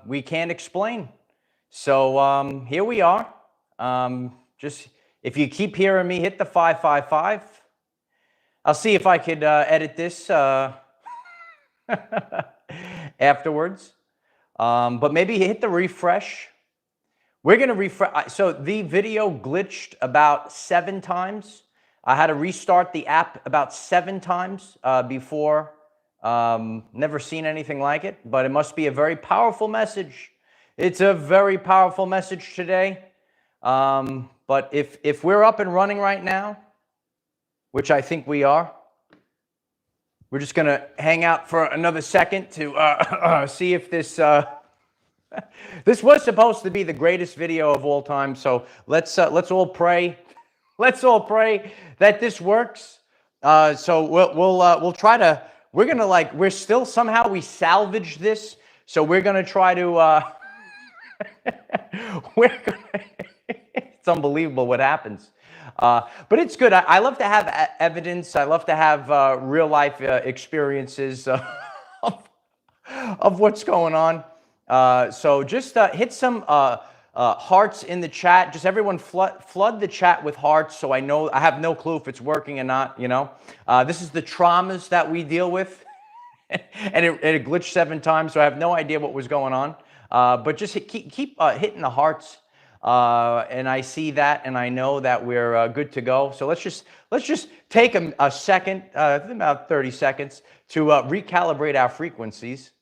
we can't explain. So here we are. Just if you keep hearing me, hit the 555. I'll see if I could edit this afterwards. But maybe hit the refresh. We're going to refresh. So the video glitched about 7 times. I had to restart the app about 7 times before. Never seen anything like it, but it must be a very powerful message. It's a very powerful message today. But if we're up and running right now, which I think we are, we're just going to hang out for another second to see if this this was supposed to be the greatest video of all time. So let's all pray. Let's all pray that this works. So we'll try to. We're gonna we're still somehow we salvage this. So we're gonna try to. It's unbelievable what happens. But it's good. I love to have evidence. I love to have real life experiences of what's going on. So just hit some hearts in the chat. Just everyone flood the chat with hearts, so I know. I have no clue if it's working or not. You know, this is the traumas that we deal with, and it glitched 7 times, so I have no idea what was going on. But just keep hitting the hearts, and I see that, and I know that we're good to go. So let's just take a second, about 30 seconds, to recalibrate our frequencies.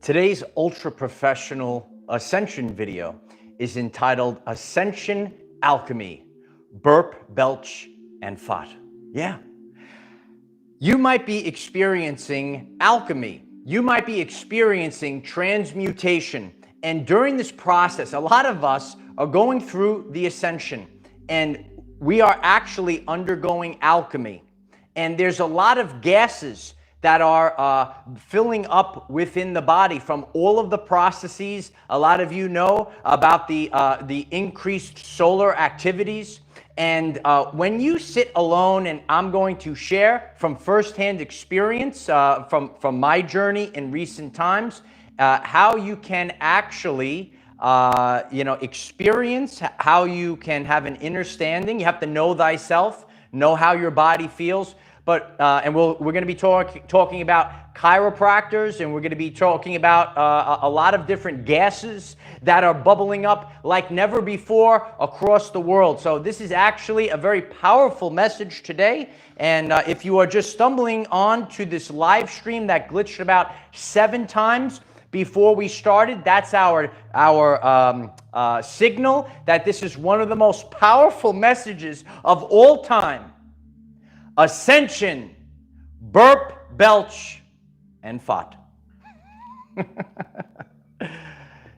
Today's ultra-professional Ascension video is entitled Ascension Alchemy, Burp, Belch, and Fart. Yeah. You might be experiencing alchemy. You might be experiencing transmutation. And during this process, a lot of us are going through the Ascension, and we are actually undergoing alchemy. And there's a lot of gases that are filling up within the body from all of the processes. A lot of you know about the increased solar activities. And when you sit alone, and I'm going to share from firsthand experience from my journey in recent times, how you can actually experience, how you can have an understanding. You have to know thyself, know how your body feels. But and we're going to be talking about chiropractors, and we're going to be talking about a lot of different gases that are bubbling up like never before across the world. So this is actually a very powerful message today. And if you are just stumbling on to this live stream that glitched about 7 times before we started, that's our signal that this is one of the most powerful messages of all time. Ascension, burp, belch, and fart.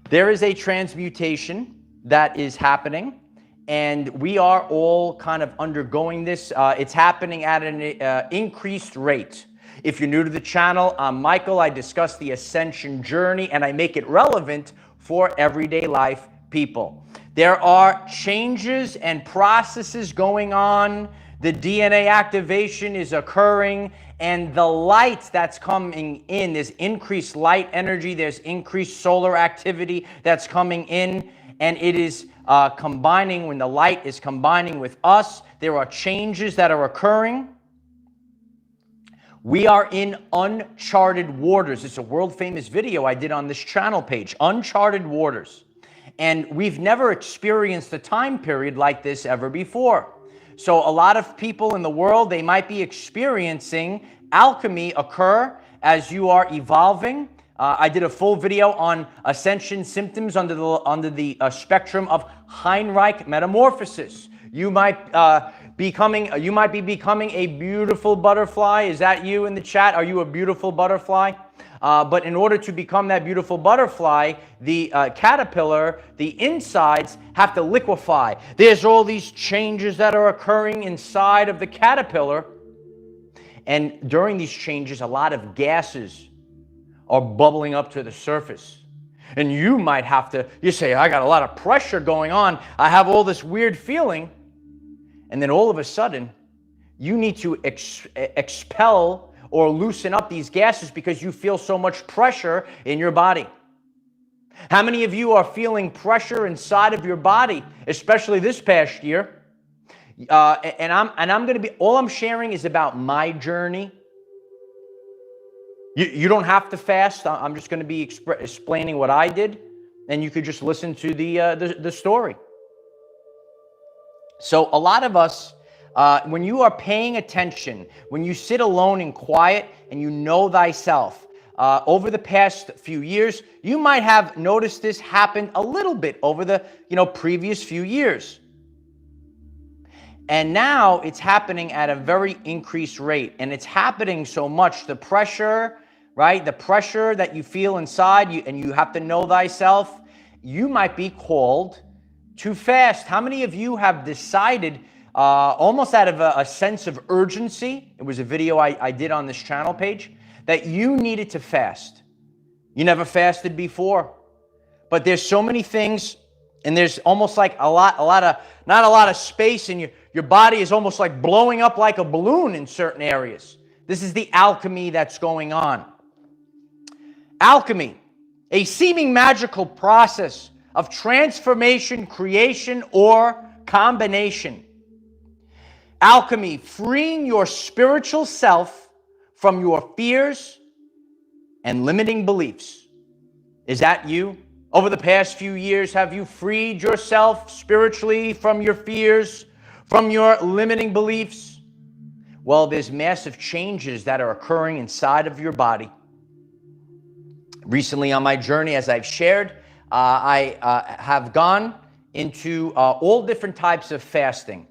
There is a transmutation that is happening, and we are all kind of undergoing this. It's happening at an increased rate. If you're new to the channel, I'm Michael. I discuss the Ascension journey, and I make it relevant for everyday life people. There are changes and processes going on. The DNA activation is occurring, and the light that's coming in, there's increased light energy, there's increased solar activity that's coming in, and it is combining. When the light is combining with us, there are changes that are occurring. We are in uncharted waters. It's a world-famous video I did on this channel page, Uncharted Waters. And we've never experienced a time period like this ever before. So a lot of people in the world, they might be experiencing alchemy occur as you are evolving. I did a full video on Ascension symptoms under the spectrum of Heinrich metamorphosis. You might be becoming a beautiful butterfly. Is that you in the chat? Are you a beautiful butterfly? But in order to become that beautiful butterfly, the caterpillar, the insides have to liquefy. There's all these changes that are occurring inside of the caterpillar. And during these changes, a lot of gases are bubbling up to the surface. And you might have to, you say, I got a lot of pressure going on. I have all this weird feeling. And then all of a sudden, you need to expel or loosen up these gases because you feel so much pressure in your body. How many of you are feeling pressure inside of your body, especially this past year? And I'm going to be, all I'm sharing is about my journey. You don't have to fast. I'm just going to be explaining what I did, and you could just listen to the story. So a lot of us, when you are paying attention, when you sit alone in quiet and you know thyself, over the past few years, you might have noticed this happen a little bit over the previous few years. And now it's happening at a very increased rate, and it's happening so much. The pressure, right? The pressure that you feel inside, and you have to know thyself. You might be called to fast. How many of you have decided, almost out of a sense of urgency, it was a video I did on this channel page, that you needed to fast? You never fasted before, but there's so many things, and there's almost like not a lot of space, and your body is almost like blowing up like a balloon in certain areas. This is the alchemy that's going on. Alchemy, a seeming magical process of transformation, creation, or combination. Alchemy, freeing your spiritual self from your fears and limiting beliefs. Is that you? Over the past few years, have you freed yourself spiritually from your fears, from your limiting beliefs? Well, there's massive changes that are occurring inside of your body. Recently on my journey, as I've shared, I have gone into all different types of fasting,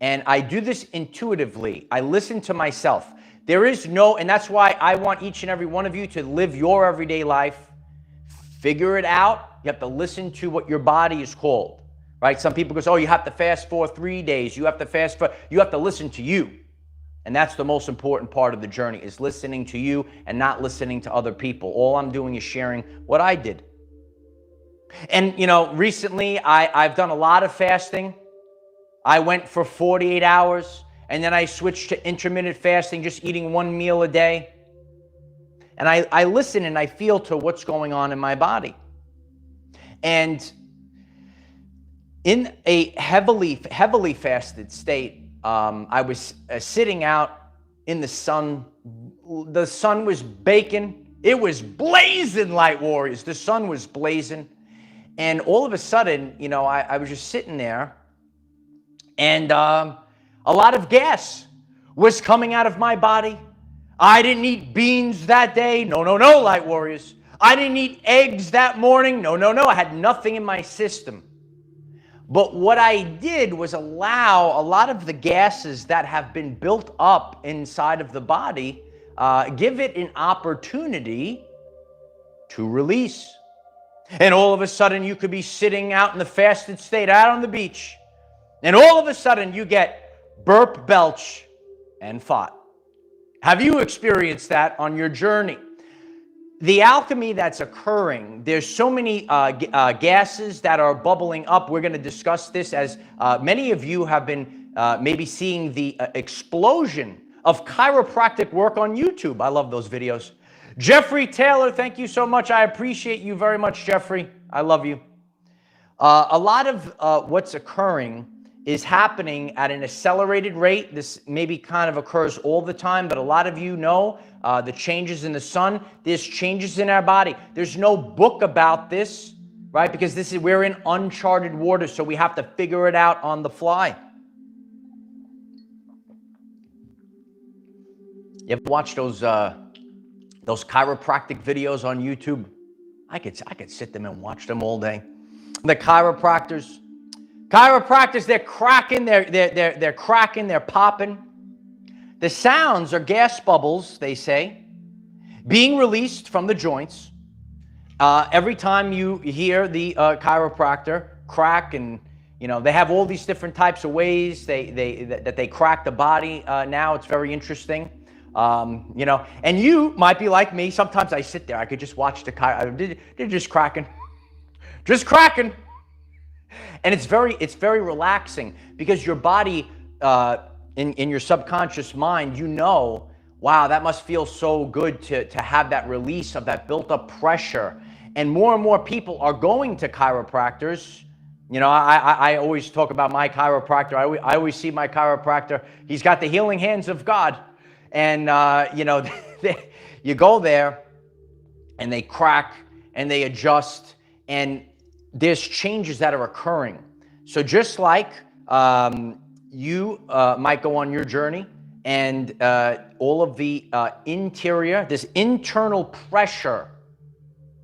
and I do this intuitively. I listen to myself. There is no, and that's why I want each and every one of you to live your everyday life. Figure it out. You have to listen to what your body is called, right? Some people go, oh, you have to fast for 3 days. You have to listen to you. And that's the most important part of the journey, is listening to you and not listening to other people. All I'm doing is sharing what I did. And, recently I've done a lot of fasting. I went for 48 hours, and then I switched to intermittent fasting, just eating one meal a day. And I listen and I feel to what's going on in my body. And in a heavily fasted state, I was sitting out in the sun. The sun was baking. It was blazing, light warriors. The sun was blazing. And all of a sudden, I was just sitting there, and a lot of gas was coming out of my body. I didn't eat beans that day. No, light warriors. I didn't eat eggs that morning. No. I had nothing in my system. But what I did was allow a lot of the gases that have been built up inside of the body, give it an opportunity to release. And all of a sudden, you could be sitting out in the fasted state, out on the beach, and all of a sudden, you get burp, belch, and fart. Have you experienced that on your journey? The alchemy that's occurring, there's so many gases that are bubbling up. We're going to discuss this, as many of you have been maybe seeing the explosion of chiropractic work on YouTube. I love those videos. Jeffrey Taylor, thank you so much. I appreciate you very much, Jeffrey. I love you. A lot of what's occurring is happening at an accelerated rate. This maybe kind of occurs all the time, but a lot of you know the changes in the sun. There's changes in our body. There's no book about this, right? Because we're in uncharted waters, so we have to figure it out on the fly. You ever watch those chiropractic videos on YouTube? I could sit them and watch them all day. The chiropractors, they're cracking, they're cracking, they're popping. The sounds are gas bubbles, they say, being released from the joints. Every time you hear the chiropractor crack, and they have all these different types of ways that they crack the body. Now it's very interesting. And you might be like me. Sometimes I sit there, I could just watch the they're just cracking, and it's very relaxing, because your body, in your subconscious mind, wow, that must feel so good to have that release of that built up pressure. And more people are going to chiropractors. I always talk about my chiropractor. I always see my chiropractor. He's got the healing hands of God. And, you go there and they crack and they adjust, and there's changes that are occurring. So just like you might go on your journey, and all of the interior, this internal pressure.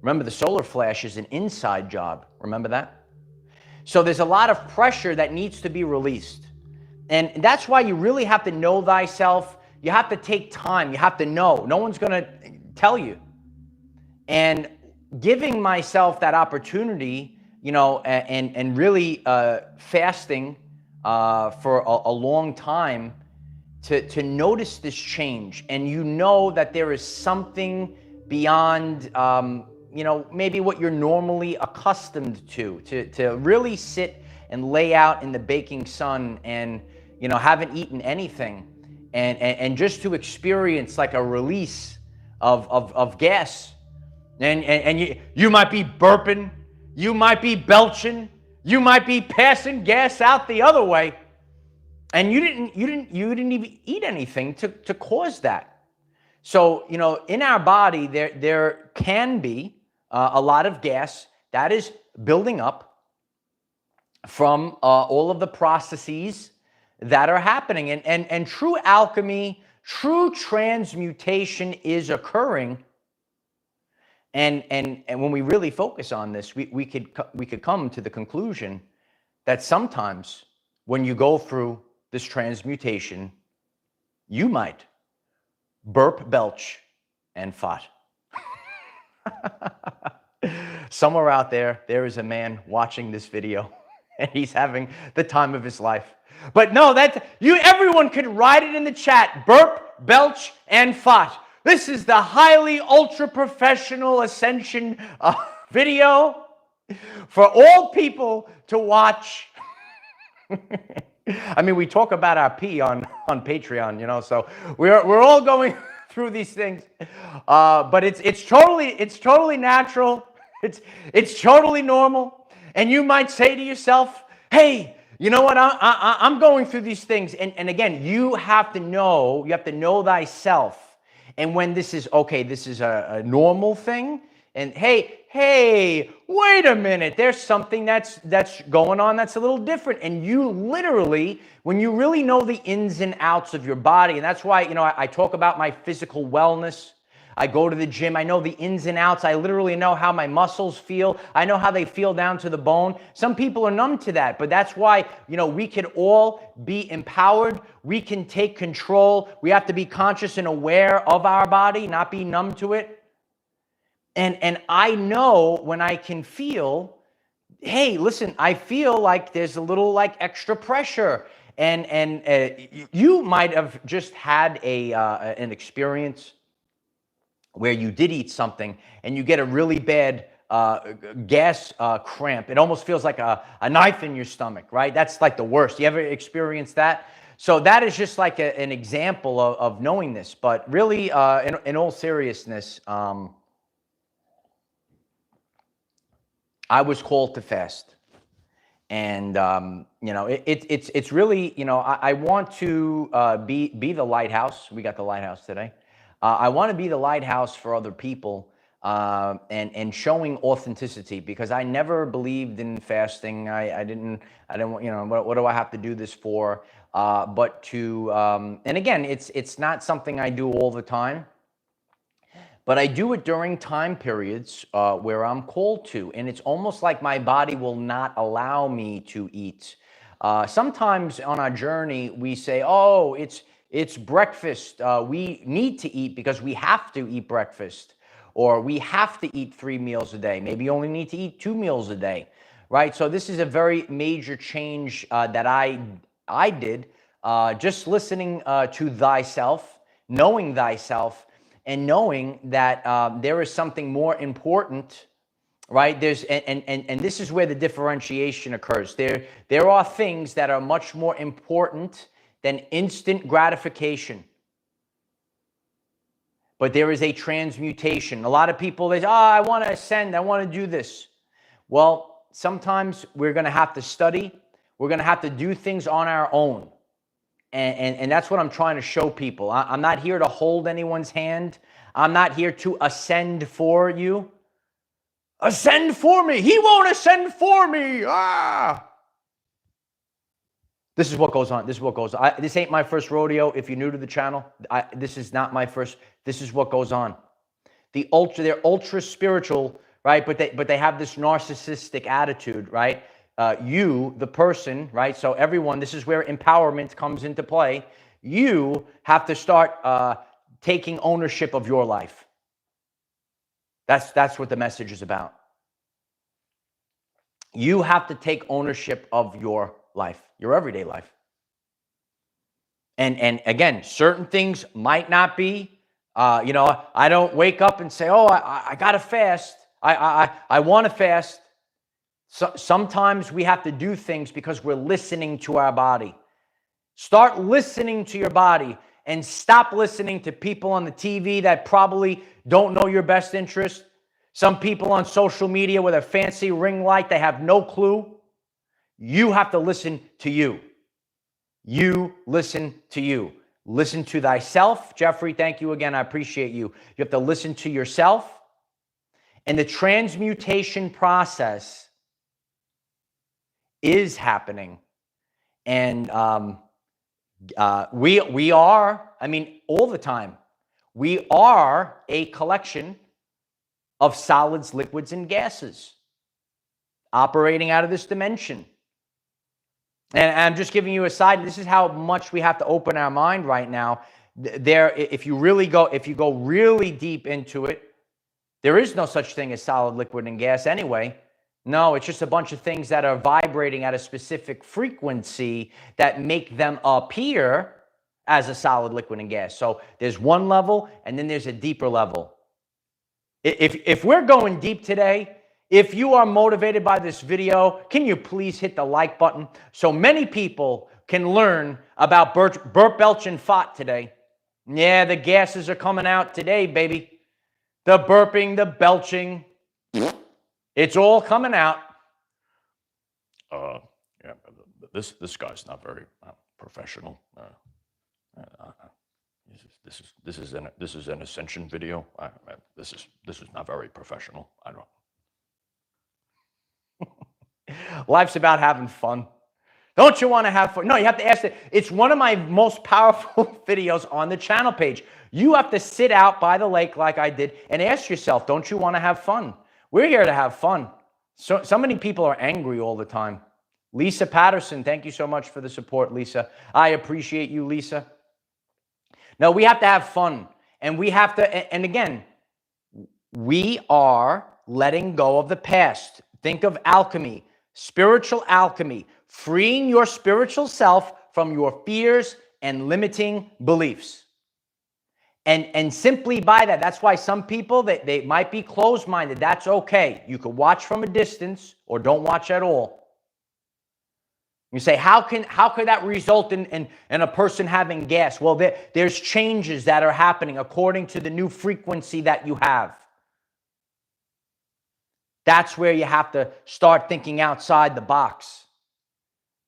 Remember, the solar flash is an inside job. Remember that? So there's a lot of pressure that needs to be released. And that's why you really have to know thyself. You have to take time. You have to know. No one's going to tell you. And giving myself that opportunity, and really fasting for a long time to notice this change. And that there is something beyond, maybe what you're normally accustomed to really sit and lay out in the baking sun and, haven't eaten anything. And just to experience like a release of gas. And you might be burping, you might be belching, you might be passing gas out the other way. And you didn't even eat anything to cause that. So, in our body, there can be a lot of gas that is building up from all of the processes that are happening. And true alchemy, true transmutation is occurring. And when we really focus on this, we could come to the conclusion that sometimes when you go through this transmutation, you might burp, belch, and fart. Somewhere out there is a man watching this video, and he's having the time of his life. But no, everyone could write it in the chat: burp, belch, and fart. This is the highly ultra professional Ascension video for all people to watch. I mean, we talk about our pee on Patreon, so we're all going through these things, but it's totally natural. It's totally normal. And you might say to yourself, "Hey, you know what? I'm going through these things." And again, you have to know thyself. And when this is a normal thing, and hey, wait a minute, there's something that's going on that's a little different. And you literally, when you really know the ins and outs of your body, and that's why, I talk about my physical wellness. I go to the gym. I know the ins and outs. I literally know how my muscles feel. I know how they feel down to the bone. Some people are numb to that, but that's why, we can all be empowered. We can take control. We have to be conscious and aware of our body, not be numb to it. And I know when I can feel, hey, listen, I feel like there's a little extra pressure. And you might have just had an experience where you did eat something and you get a really bad gas cramp. It almost feels like a knife in your stomach, right? That's like the worst. You ever experienced that? So that is just like an example of knowing this. But really, in all seriousness, I was called to fast. And, you know, it's really, you know, I want to be the lighthouse. We got the lighthouse today. I want to be the lighthouse for other people and showing authenticity, because I never believed in fasting. I didn't want, you know, what do I have to do this for? But to, and again, it's not something I do all the time. But I do it during time periods where I'm called to, and it's almost like my body will not allow me to eat. Sometimes on our journey, we say, oh, it's breakfast. We need to eat because we have to eat breakfast, or we have to eat 3 meals a day. Maybe you only need to eat 2 meals a day, right? So this is a very major change that I did, just listening to thyself, knowing thyself, and knowing that there is something more important, right? And this is where the differentiation occurs. There are things that are much more important than instant gratification. But there is a transmutation. A lot of people, they say, oh, I want to ascend, I want to do this. Well, sometimes we're going to have to study. We're going to have to do things on our own. And that's what I'm trying to show people. I'm not here to hold anyone's hand. I'm not here to ascend for you. Ascend for me. He won't ascend for me. Ah! This is what goes on. This is what goes on. This ain't my first rodeo. If you're new to the channel, this is not my first. This is what goes on. They're ultra spiritual, right? But they have this narcissistic attitude, right? You, the person, right? So everyone, this is where empowerment comes into play. You have to start taking ownership of your life. That's what the message is about. You have to take ownership of your life, your everyday life. And again, certain things might not be, you know, I don't wake up and say, oh, I got to fast. I want to fast. So sometimes we have to do things because we're listening to our body. Start listening to your body and stop listening to people on the TV that probably don't know your best interest. Some people on social media with a fancy ring light, they have no clue. You have to listen to you. You listen to you. Listen to thyself. Jeffrey, thank you again. I appreciate you. You have to listen to yourself. And the transmutation process is happening. And we are, I mean, all the time, we are a collection of solids, liquids, and gases operating out of this dimension. And I'm just giving you a side. This is how much we have to open our mind right now. If you go really deep into it, there is no such thing as solid, liquid, and gas anyway. No, it's just a bunch of things that are vibrating at a specific frequency that make them appear as a solid, liquid, and gas. So there's one level, and then there's a deeper level. If we're going deep today, if you are motivated by this video, can you please hit the like button so many people can learn about burp, belch, and fart today? Yeah, the gases are coming out today, baby. The burping, the belching. It's all coming out. Yeah, this guy's not very professional. This is an Ascension video. This is not very professional. I don't. Life's about having fun. Don't you want to have fun? No, you have to ask it. It's one of my most powerful videos on the channel page. You have to sit out by the lake like I did and ask yourself, don't you want to have fun? We're here to have fun. So many people are angry all the time. Lisa Patterson, thank you so much for the support, Lisa. I appreciate you, Lisa. No, we have to have fun. And we have to, and again, we are letting go of the past. Think of alchemy, spiritual alchemy, freeing your spiritual self from your fears and limiting beliefs. And simply by that, that's why some people, they might be closed-minded. That's okay. You could watch from a distance or don't watch at all. You say, how could that result in a person having gas? Well, there's changes that are happening according to the new frequency that you have. That's where you have to start thinking outside the box.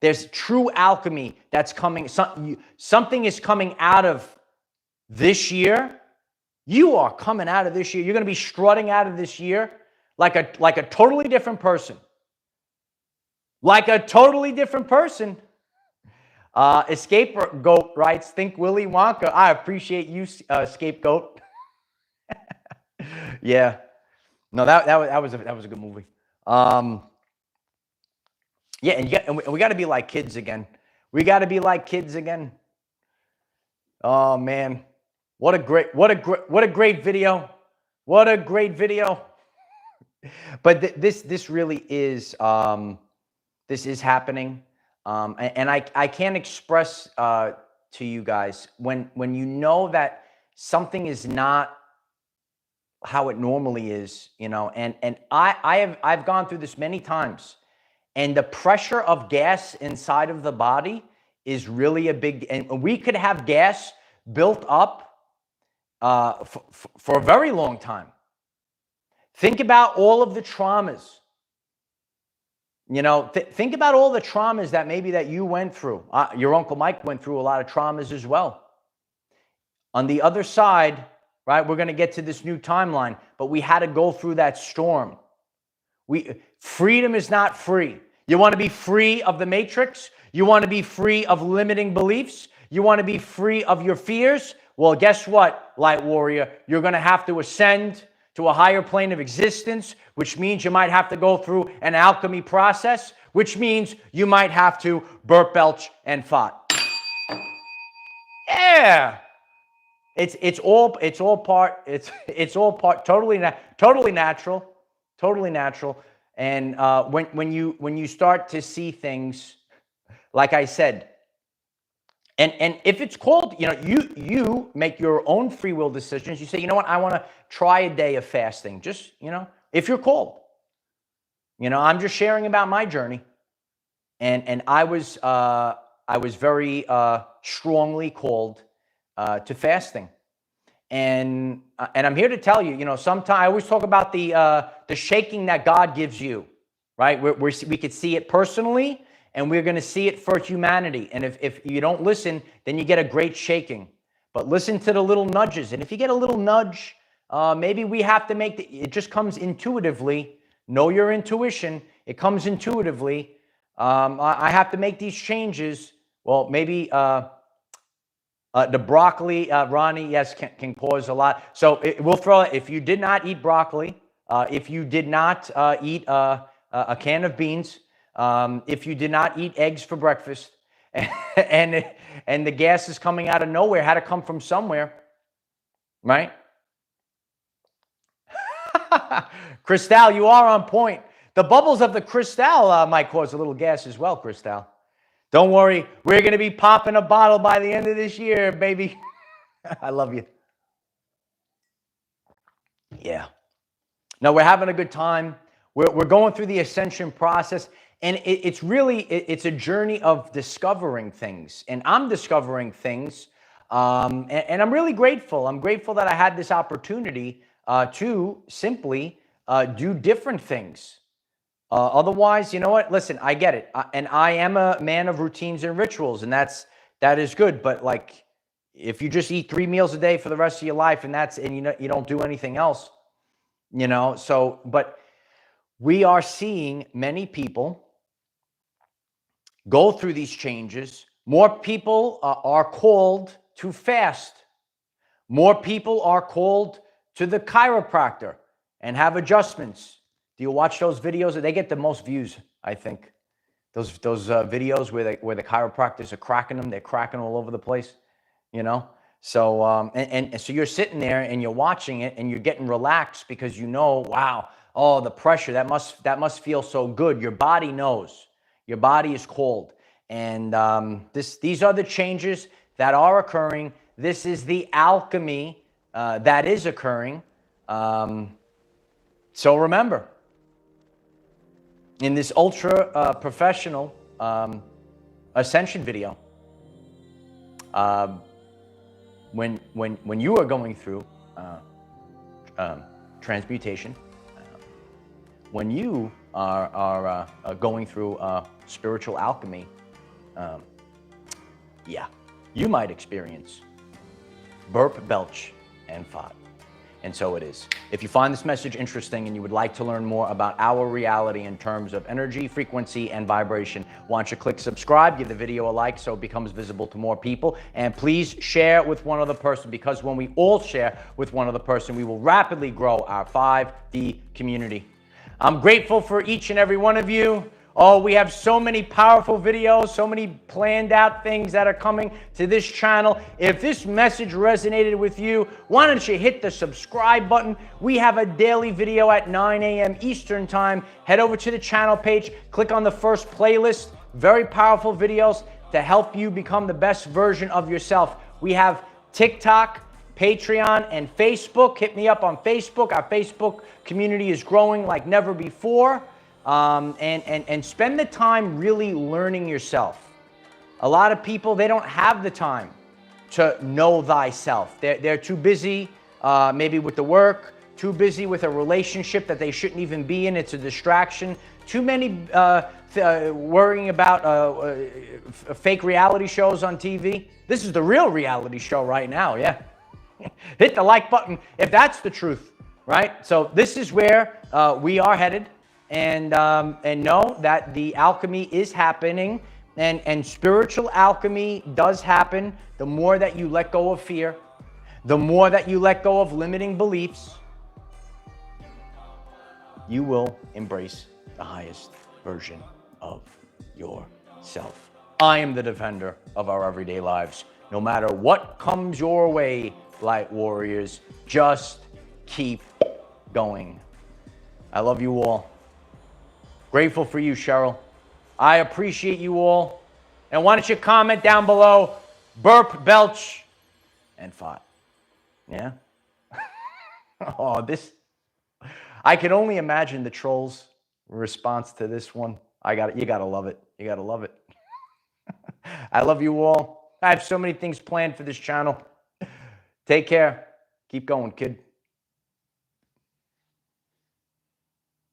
There's true alchemy that's coming. Something is coming out of this year. You are coming out of this year. You're going to be strutting out of this year like a totally different person. Like a totally different person. Scapegoat writes, think Willy Wonka. I appreciate you, Scapegoat. Yeah. No, that was a good movie. Yeah, and we got to be like kids again. We got to be like kids again. Oh man, what a great video. What a great video. But this really is this is happening, and I can't express to you guys when you know that something is not how it normally is, you know, and I've gone through this many times, and the pressure of gas inside of the body is really a big, and we could have gas built up for a very long time. Think about all of the traumas. You know, think about all the traumas that maybe that you went through. Your Uncle Mike went through a lot of traumas as well. On the other side, right, we're going to get to this new timeline, but we had to go through that storm. Freedom is not free. You want to be free of the matrix? You want to be free of limiting beliefs? You want to be free of your fears? Well, guess what, Light Warrior? You're going to have to ascend to a higher plane of existence, which means you might have to go through an alchemy process, which means you might have to burp, belch, and fart. Yeah. It's all part totally natural. And when you start to see things, like I said, and if it's called, you know, you make your own free will decisions. You say, you know what, I want to try a day of fasting. Just, you know, if you're called, you know, I'm just sharing about my journey, and I was very strongly called to fasting, and I'm here to tell you, you know, sometimes I always talk about the shaking that God gives you, right? We could see it personally, and we're going to see it for humanity. And if you don't listen, then you get a great shaking. But listen to the little nudges. And if you get a little nudge, maybe we have to make it just comes intuitively. Know your intuition. It comes intuitively. I have to make these changes. Well, maybe the broccoli, Ronnie, yes, can cause a lot. So we'll throw it. If you did not eat broccoli, if you did not eat a can of beans, if you did not eat eggs for breakfast, and the gas is coming out of nowhere, had to come from somewhere, right? Cristal, you are on point. The bubbles of the Cristal might cause a little gas as well, Cristal. Don't worry, we're going to be popping a bottle by the end of this year, baby. I love you. Yeah. No, we're having a good time. We're going through the ascension process. And it's a journey of discovering things. And I'm discovering things. And I'm really grateful. I'm grateful that I had this opportunity to simply do different things. Otherwise, you know what? Listen, I get it. And I am a man of routines and rituals. And that is good. But like, if you just eat 3 meals a day for the rest of your life and you don't do anything else, you know, so, but we are seeing many people go through these changes. More people are called to fast. More people are called to the chiropractor and have adjustments. Do you watch those videos? They get the most views, I think. Those videos where the chiropractors are cracking them. They're cracking all over the place, you know. So and so you're sitting there and you're watching it and you're getting relaxed because you know, wow, oh, the pressure that must feel so good. Your body knows. Your body is called. And these are the changes that are occurring. This is the alchemy that is occurring. So remember, in this ultra professional Ascension video, when you are going through transmutation, when you are going through spiritual alchemy, yeah, you might experience burp, belch, and fart. And so it is. If you find this message interesting and you would like to learn more about our reality in terms of energy, frequency, and vibration, why don't you click subscribe, give the video a like so it becomes visible to more people, and please share with one other person, because when we all share with one other person, we will rapidly grow our 5D community. I'm grateful for each and every one of you. Oh, we have so many powerful videos, so many planned out things that are coming to this channel. If this message resonated with you, why don't you hit the subscribe button? We have a daily video at 9 a.m. Eastern time. Head over to the channel page, click on the first playlist. Very powerful videos to help you become the best version of yourself. We have TikTok, Patreon, and Facebook. Hit me up on Facebook. Our Facebook community is growing like never before. And spend the time really learning yourself. A lot of people, they don't have the time to know thyself. They're too busy, maybe with the work, too busy with a relationship that they shouldn't even be in. It's a distraction. Too many worrying about fake reality shows on TV. This is the real reality show right now, yeah. Hit the like button if that's the truth, right? So this is where we are headed. And know that the alchemy is happening, and spiritual alchemy does happen. The more that you let go of fear, the more that you let go of limiting beliefs, you will embrace the highest version of yourself. I am the defender of our everyday lives. No matter what comes your way, light warriors, just keep going. I love you all. Grateful for you, Cheryl. I appreciate you all. And why don't you comment down below, burp, belch, and fart. Yeah? Oh, this, I can only imagine the trolls' response to this one. You gotta love it. You gotta love it. I love you all. I have so many things planned for this channel. Take care. Keep going, kid.